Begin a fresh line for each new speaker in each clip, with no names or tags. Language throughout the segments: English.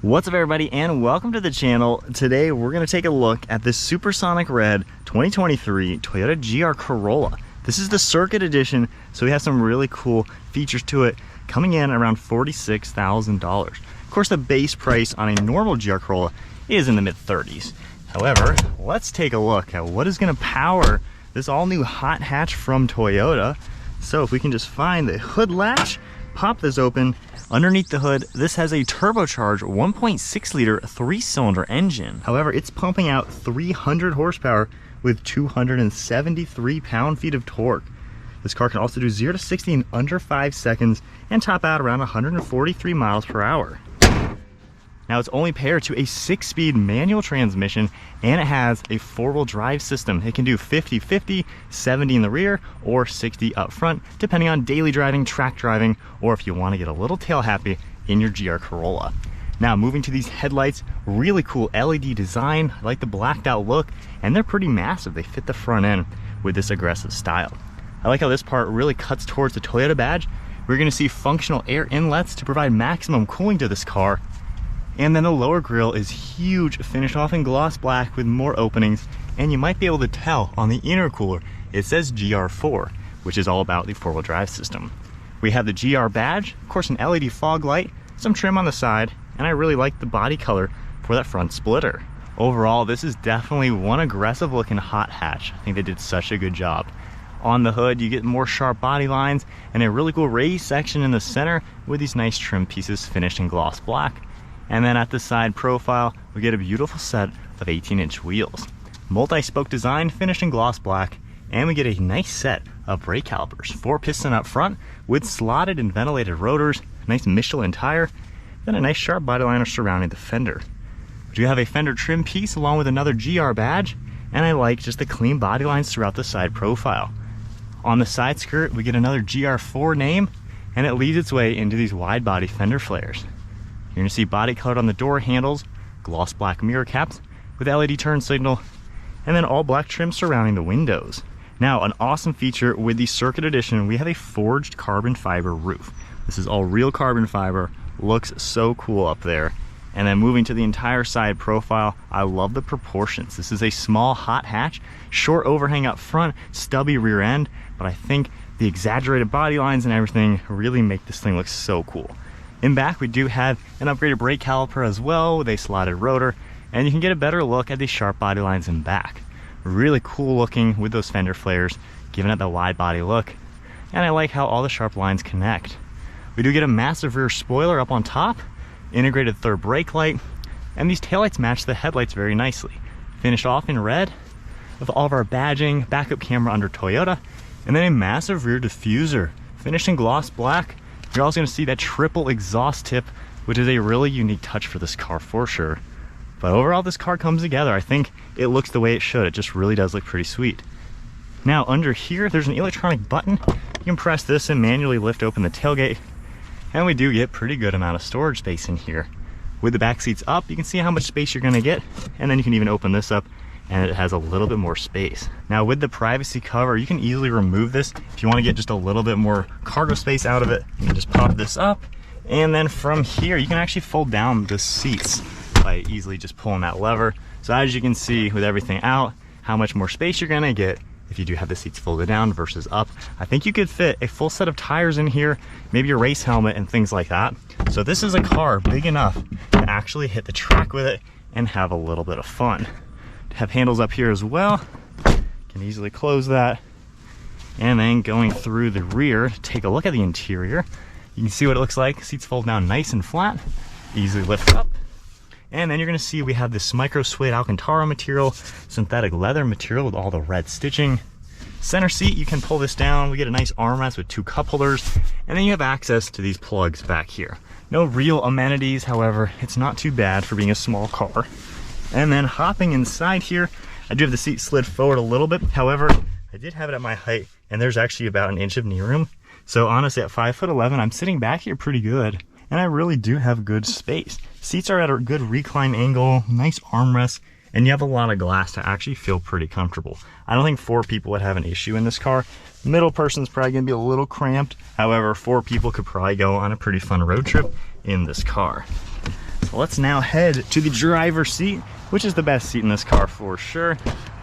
What's up everybody and welcome to the channel. Today we're going to take a look at this Supersonic Red 2023 Toyota GR Corolla. This is the Circuit Edition, so we have some really cool features to it, coming in around $46,000. Of course, the base price on a normal GR Corolla is in the mid-30s. However, let's take a look at what is going to power this all-new hot hatch from Toyota. So if we can just find the hood latch, pop this open. Underneath the hood, this has a turbocharged 1.6 liter 3-cylinder engine. However, it's pumping out 300 horsepower with 273 pound-feet of torque. This car can also do 0 to 60 in under 5 seconds and top out around 143 miles per hour. Now it's only paired to a 6-speed manual transmission, and it has a 4-wheel drive system. It can do 50-50, 70 in the rear, or 60 up front, depending on daily driving, track driving, or if you want to get a little tail happy in your GR Corolla. Now moving to these headlights, really cool LED design. I like the blacked out look, and they're pretty massive. They fit the front end with this aggressive style. I like how this part really cuts towards the Toyota badge. We're going to see functional air inlets to provide maximum cooling to this car. And then the lower grille is huge, finished off in gloss black with more openings, and you might be able to tell on the intercooler it says GR4, which is all about the 4-wheel drive system. We have the GR badge, of course an LED fog light, some trim on the side, and I really like the body color for that front splitter. Overall, this is definitely one aggressive looking hot hatch. I think they did such a good job. On the hood, you get more sharp body lines and a really cool raised section in the center with these nice trim pieces finished in gloss black. And then at the side profile, we get a beautiful set of 18-inch wheels. Multi-spoke design finished in gloss black, and we get a nice set of brake calipers. 4-piston up front with slotted and ventilated rotors, nice Michelin tire, then a nice sharp body liner surrounding the fender. We do have a fender trim piece along with another GR badge, and I like just the clean body lines throughout the side profile. On the side skirt, we get another GR4 name, and it leads its way into these wide body fender flares. You're gonna see body colored on the door handles, gloss black mirror caps with LED turn signal, and then all black trim surrounding the windows. Now, an awesome feature with the Circuit Edition, we have a forged carbon fiber roof. This is all real carbon fiber, looks so cool up there. And then moving to the entire side profile, I love the proportions. This is a small hot hatch, short overhang up front, stubby rear end, but I think the exaggerated body lines and everything really make this thing look so cool. In back, we do have an upgraded brake caliper as well with a slotted rotor, and you can get a better look at these sharp body lines in back. Really cool looking with those fender flares, giving it the wide body look, and I like how all the sharp lines connect. We do get a massive rear spoiler up on top, integrated third brake light, and these taillights match the headlights very nicely. Finished off in red with all of our badging, backup camera under Toyota, and then a massive rear diffuser, finished in gloss black. You're also going to see that triple exhaust tip, which is a really unique touch for this car for sure. But overall, this car comes together. I think it looks the way it should. It just really does look pretty sweet. Now under here, there's an electronic button. You can press this and manually lift open the tailgate. And we do get pretty good amount of storage space in here. With the back seats up, you can see how much space you're going to get. And then you can even open this up and it has a little bit more space. Now with the privacy cover, you can easily remove this if you want to get just a little bit more cargo space out of it. You can just pop this up, and then from here you can actually fold down the seats by easily just pulling that lever. So as you can see with everything out, how much more space you're gonna get if you do have the seats folded down versus up. I think you could fit a full set of tires in here, maybe a race helmet and things like that. So this is a car big enough to actually hit the track with it and have a little bit of fun. Have handles up here as well, can easily close that. And then going through the rear, take a look at the interior. You can see what it looks like. Seats fold down nice and flat, easily lift up. And then you're gonna see we have this micro suede alcantara material, synthetic leather material with all the red stitching. Center seat, you can pull this down. We get a nice armrest with 2 cup holders, and then you have access to these plugs back here. No real amenities, however, it's not too bad for being a small car. And then hopping inside here, I do have the seat slid forward a little bit. However, I did have it at my height, and there's actually about 1 inch of knee room. So honestly, at 5'11", I'm sitting back here pretty good, and I really do have good space. Seats are at a good recline angle, nice armrest, and you have a lot of glass to actually feel pretty comfortable. I don't think 4 people would have an issue in this car. Middle person's probably gonna be a little cramped. However, 4 people could probably go on a pretty fun road trip in this car. let's now head to the driver's seat, which is the best seat in this car for sure.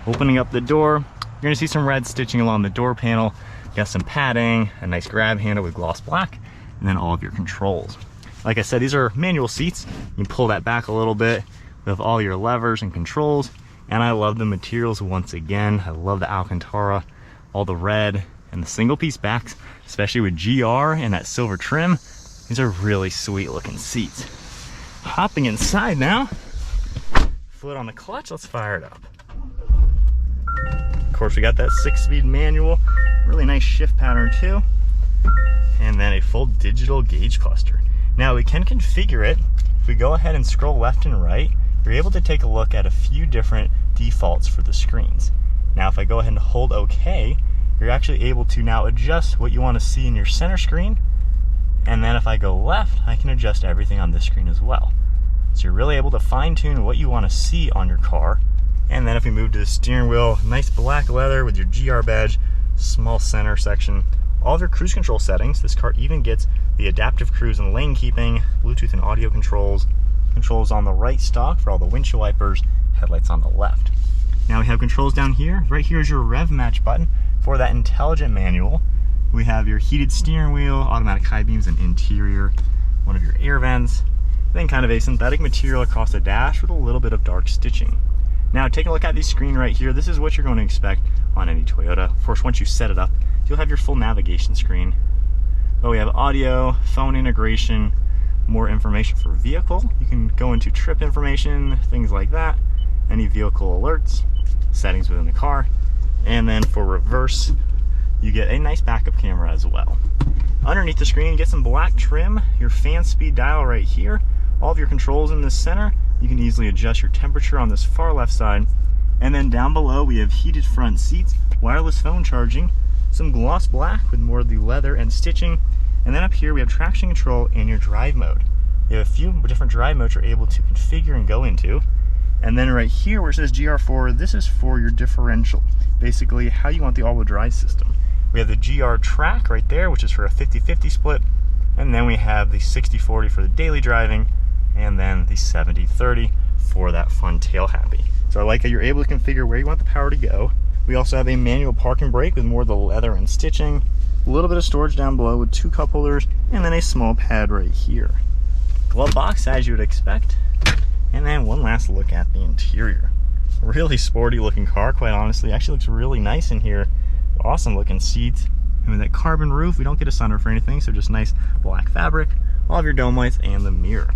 Opening up the door, you're gonna see some red stitching along the door panel. Got some padding, a nice grab handle with gloss black, and then all of your controls. Like I said, these are manual seats. You can pull that back a little bit with all your levers and controls. And I love the materials once again. I love the alcantara, all the red, and the single piece backs, especially with GR and that silver trim. These are really sweet looking seats. Hopping inside now, foot on the clutch, let's fire it up. Of course, we got that 6-speed manual, really nice shift pattern too, and then a full digital gauge cluster. Now we can configure it. If we go ahead and scroll left and right, you're able to take a look at a few different defaults for the screens. Now if I go ahead and hold OK, you're actually able to now adjust what you want to see in your center screen. And then if I go left, I can adjust everything on this screen as well. So you're really able to fine tune what you want to see on your car. And then if we move to the steering wheel, nice black leather with your GR badge, small center section, all of your cruise control settings. This car even gets the adaptive cruise and lane keeping, Bluetooth and audio controls, controls on the right stalk for all the windshield wipers, headlights on the left. Now we have controls down here. Right here is your rev match button for that intelligent manual. We have your heated steering wheel, automatic high beams and interior, one of your air vents, then kind of a synthetic material across the dash with a little bit of dark stitching. Now taking a look at the screen right here, this is what you're going to expect on any Toyota. Of course, once you set it up, you'll have your full navigation screen. But we have audio, phone integration, more information for vehicle. You can go into trip information, things like that, any vehicle alerts, settings within the car, and then for reverse, you get a nice backup camera as well. Underneath the screen, you get some black trim, your fan speed dial right here, all of your controls in the center. You can easily adjust your temperature on this far left side. And then down below, we have heated front seats, wireless phone charging, some gloss black with more of the leather and stitching. And then up here, we have traction control and your drive mode. You have a few different drive modes you're able to configure and go into. And then right here where it says GR4, this is for your differential, basically how you want the all-wheel drive system. We have the GR track right there, which is for a 50-50 split. And then we have the 60-40 for the daily driving, and then the 70-30 for that fun tail happy. So I like how you're able to configure where you want the power to go. We also have a manual parking brake with more of the leather and stitching, a little bit of storage down below with 2 cup holders, and then a small pad right here. Glove box as you would expect. And then one last look at the interior. Really sporty looking car, quite honestly. Actually looks really nice in here. Awesome looking seats. And with that carbon roof, we don't get a sunroof or anything, so just nice black fabric, all of your dome lights, and the mirror.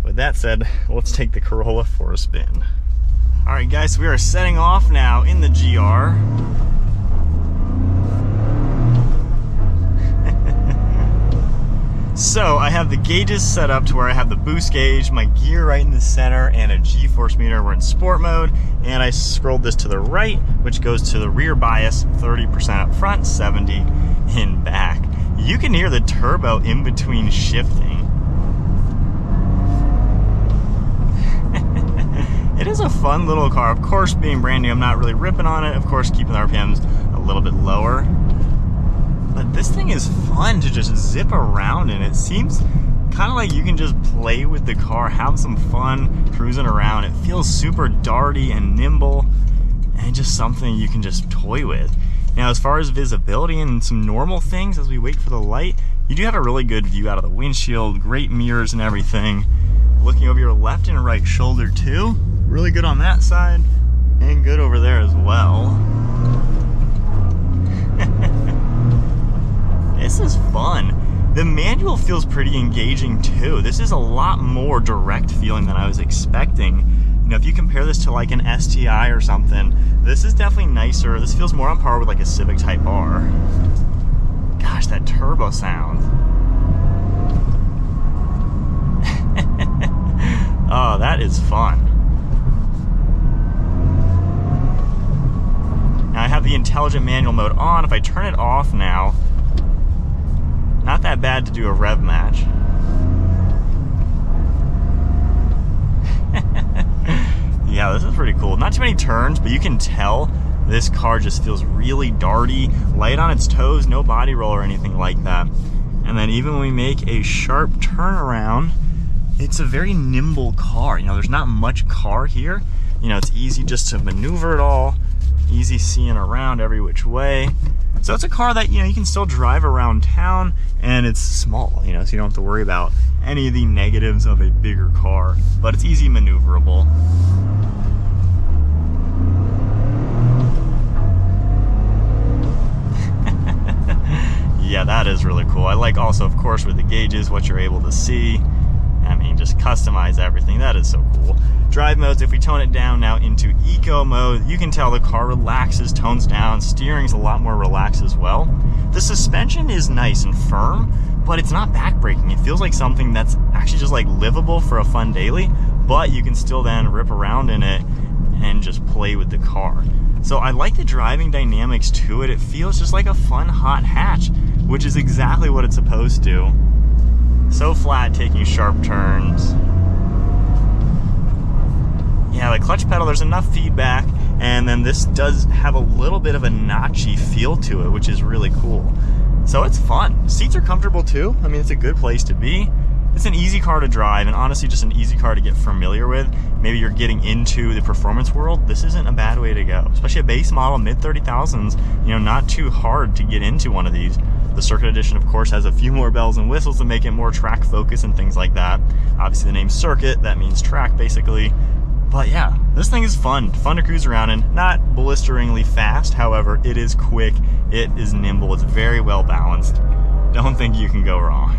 With that said, let's take the Corolla for a spin. All right guys, so we are setting off now in the GR. So I have the gauges set up to where I have the boost gauge, my gear right in the center, and a G-force meter. We're in sport mode, and I scrolled this to the right, which goes to the rear bias, 30% up front, 70 in back. You can hear the turbo in between shifting. It is a fun little car. Of course, being brand new, I'm not really ripping on it. Of course, keeping the RPMs a little bit lower. But this thing is fun to just zip around in. It seems kind of like you can just play with the car, have some fun cruising around. It feels super darty and nimble, and just something you can just toy with. Now, as far as visibility and some normal things as we wait for the light, you do have a really good view out of the windshield, great mirrors and everything. Looking over your left and right shoulder too, really good on that side, and good over there as well. This is fun. The manual feels pretty engaging too. This is a lot more direct feeling than I was expecting. You know, if you compare this to like an STI or something, this is definitely nicer. This feels more on par with like a Civic Type R. Gosh, that turbo sound. Oh, that is fun. Now I have the intelligent manual mode on. If I turn it off now, not that bad to do a rev match. Yeah, this is pretty cool. Not too many turns, but you can tell this car just feels really darty, light on its toes, no body roll or anything like that. And then even when we make a sharp turnaround, it it's a very nimble car. You know, there's not much car here. You know, it's easy just to maneuver it all, easy seeing around every which way. So it's a car that, you know, you can still drive around town, and it's small, you know, so you don't have to worry about any of the negatives of a bigger car, but it's easy maneuverable. Yeah, that is really cool. I like also, of course, with the gauges, what you're able to see. I mean, just customize everything. That is so cool. Drive modes, if we tone it down now into eco mode, you can tell the car relaxes, tones down. Steering's a lot more relaxed as well. The suspension is nice and firm, but it's not backbreaking. It feels like something that's actually just like livable for a fun daily, but you can still then rip around in it and just play with the car. So I like the driving dynamics to it. It feels just like a fun hot hatch, which is exactly what it's supposed to. So flat, taking sharp turns. Yeah, the clutch pedal, there's enough feedback, and then this does have a little bit of a notchy feel to it, which is really cool. So it's fun. Seats are comfortable too. I mean, it's a good place to be. It's an easy car to drive, and honestly just an easy car to get familiar with. Maybe you're getting into the performance world, this isn't a bad way to go. Especially a base model, mid-30,000s, you know, not too hard to get into one of these. The Circuit Edition, of course, has a few more bells and whistles to make it more track focused and things like that. Obviously the name Circuit, that means track basically. But yeah, this thing is fun to cruise around in. Not blisteringly fast, however, it is quick, it is nimble, it's very well balanced. Don't think you can go wrong.